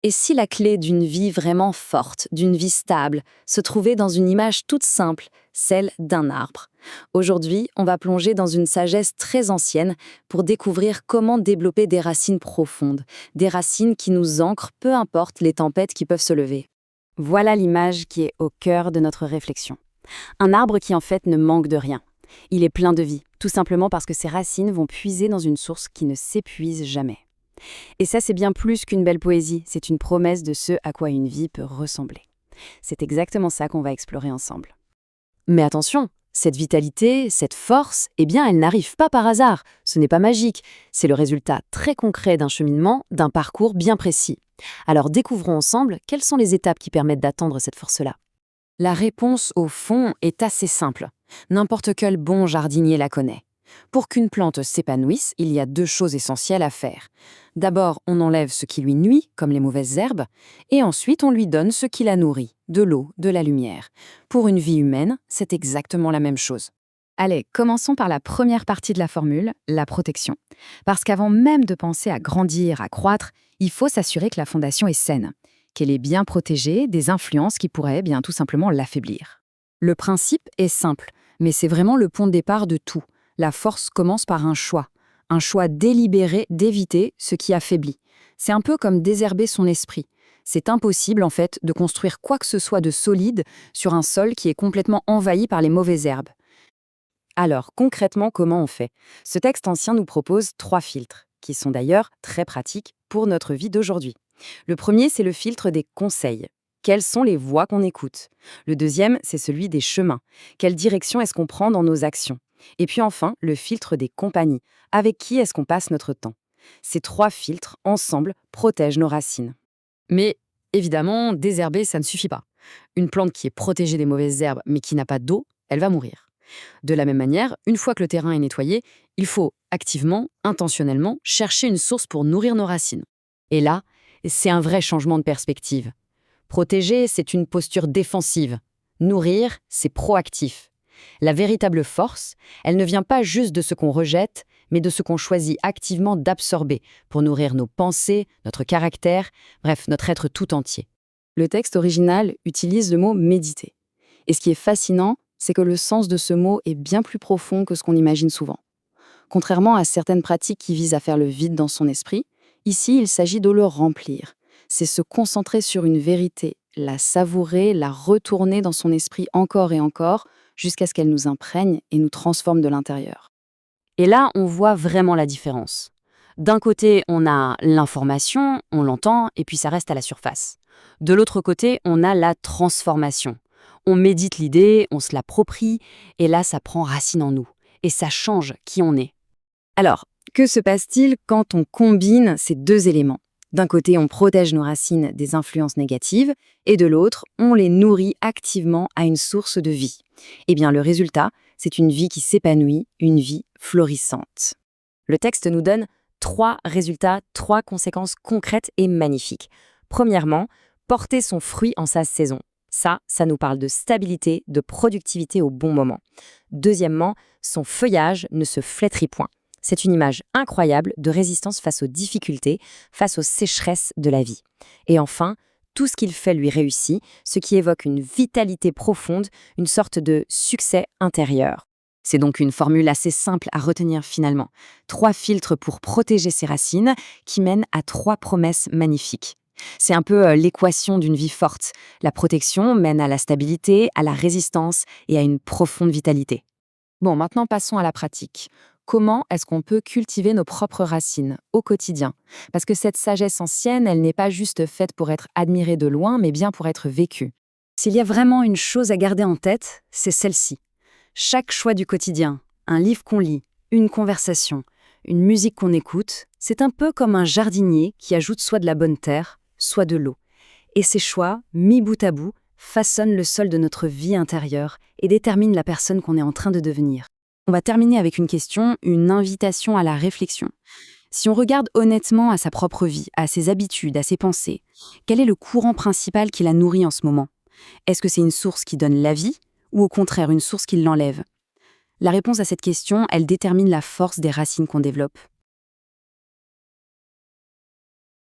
Et si la clé d'une vie vraiment forte, d'une vie stable, se trouvait dans une image toute simple, celle d'un arbre? Aujourd'hui, on va plonger dans une sagesse très ancienne pour découvrir comment développer des racines profondes, des racines qui nous ancrent peu importe les tempêtes qui peuvent se lever. Voilà l'image qui est au cœur de notre réflexion. Un arbre qui en fait ne manque de rien. Il est plein de vie, tout simplement parce que ses racines vont puiser dans une source qui ne s'épuise jamais. Et ça, c'est bien plus qu'une belle poésie, c'est une promesse de ce à quoi une vie peut ressembler. C'est exactement ça qu'on va explorer ensemble. Mais attention, cette vitalité, cette force, eh bien, elle n'arrive pas par hasard. Ce n'est pas magique. C'est le résultat très concret d'un cheminement, d'un parcours bien précis. Alors découvrons ensemble quelles sont les étapes qui permettent d'atteindre cette force-là. La réponse, au fond, est assez simple. N'importe quel bon jardinier la connaît. Pour qu'une plante s'épanouisse, il y a deux choses essentielles à faire. D'abord, on enlève ce qui lui nuit, comme les mauvaises herbes, et ensuite on lui donne ce qui la nourrit, de l'eau, de la lumière. Pour une vie humaine, c'est exactement la même chose. Allez, commençons par la première partie de la formule, la protection. Parce qu'avant même de penser à grandir, à croître, il faut s'assurer que la fondation est saine, qu'elle est bien protégée des influences qui pourraient bien tout simplement l'affaiblir. Le principe est simple, mais c'est vraiment le point de départ de tout. La force commence par un choix délibéré d'éviter ce qui affaiblit. C'est un peu comme désherber son esprit. C'est impossible, en fait, de construire quoi que ce soit de solide sur un sol qui est complètement envahi par les mauvaises herbes. Alors, concrètement, comment on fait? Ce texte ancien nous propose 3 filtres, qui sont d'ailleurs très pratiques pour notre vie d'aujourd'hui. Le premier, c'est le filtre des conseils. Quelles sont les voies qu'on écoute? Le deuxième, c'est celui des chemins. Quelle direction est-ce qu'on prend dans nos actions? Et puis enfin, le filtre des compagnies. Avec qui est-ce qu'on passe notre temps? Ces 3 filtres, ensemble, protègent nos racines. Mais évidemment, désherber, ça ne suffit pas. Une plante qui est protégée des mauvaises herbes, mais qui n'a pas d'eau, elle va mourir. De la même manière, une fois que le terrain est nettoyé, il faut activement, intentionnellement, chercher une source pour nourrir nos racines. Et là, c'est un vrai changement de perspective. Protéger, c'est une posture défensive. Nourrir, c'est proactif. La véritable force, elle ne vient pas juste de ce qu'on rejette, mais de ce qu'on choisit activement d'absorber pour nourrir nos pensées, notre caractère, bref, notre être tout entier. Le texte original utilise le mot « méditer ». Et ce qui est fascinant, c'est que le sens de ce mot est bien plus profond que ce qu'on imagine souvent. Contrairement à certaines pratiques qui visent à faire le vide dans son esprit, ici, il s'agit de le remplir. C'est se concentrer sur une vérité, la savourer, la retourner dans son esprit encore et encore, jusqu'à ce qu'elle nous imprègne et nous transforme de l'intérieur. Et là, on voit vraiment la différence. D'un côté, on a l'information, on l'entend, et puis ça reste à la surface. De l'autre côté, on a la transformation. On médite l'idée, on se l'approprie, et là, ça prend racine en nous. Et ça change qui on est. Alors, que se passe-t-il quand on combine ces deux éléments? D'un côté, on protège nos racines des influences négatives, et de l'autre, on les nourrit activement à une source de vie. Eh bien, le résultat, c'est une vie qui s'épanouit, une vie florissante. Le texte nous donne 3 résultats, 3 conséquences concrètes et magnifiques. Premièrement, porter son fruit en sa saison. Ça nous parle de stabilité, de productivité au bon moment. Deuxièmement, son feuillage ne se flétrit point. C'est une image incroyable de résistance face aux difficultés, face aux sécheresses de la vie. Et enfin, tout ce qu'il fait lui réussit, ce qui évoque une vitalité profonde, une sorte de succès intérieur. C'est donc une formule assez simple à retenir finalement. 3 filtres pour protéger ses racines qui mènent à 3 promesses magnifiques. C'est un peu l'équation d'une vie forte. La protection mène à la stabilité, à la résistance et à une profonde vitalité. Bon, maintenant passons à la pratique. Comment est-ce qu'on peut cultiver nos propres racines au quotidien? Parce que cette sagesse ancienne, elle n'est pas juste faite pour être admirée de loin, mais bien pour être vécue. S'il y a vraiment une chose à garder en tête, c'est celle-ci. Chaque choix du quotidien, un livre qu'on lit, une conversation, une musique qu'on écoute, c'est un peu comme un jardinier qui ajoute soit de la bonne terre, soit de l'eau. Et ces choix, mis bout à bout, façonnent le sol de notre vie intérieure et déterminent la personne qu'on est en train de devenir. On va terminer avec une question, une invitation à la réflexion. Si on regarde honnêtement à sa propre vie, à ses habitudes, à ses pensées, quel est le courant principal qui la nourrit en ce moment? Est-ce que c'est une source qui donne la vie ou au contraire une source qui l'enlève? La réponse à cette question, elle détermine la force des racines qu'on développe.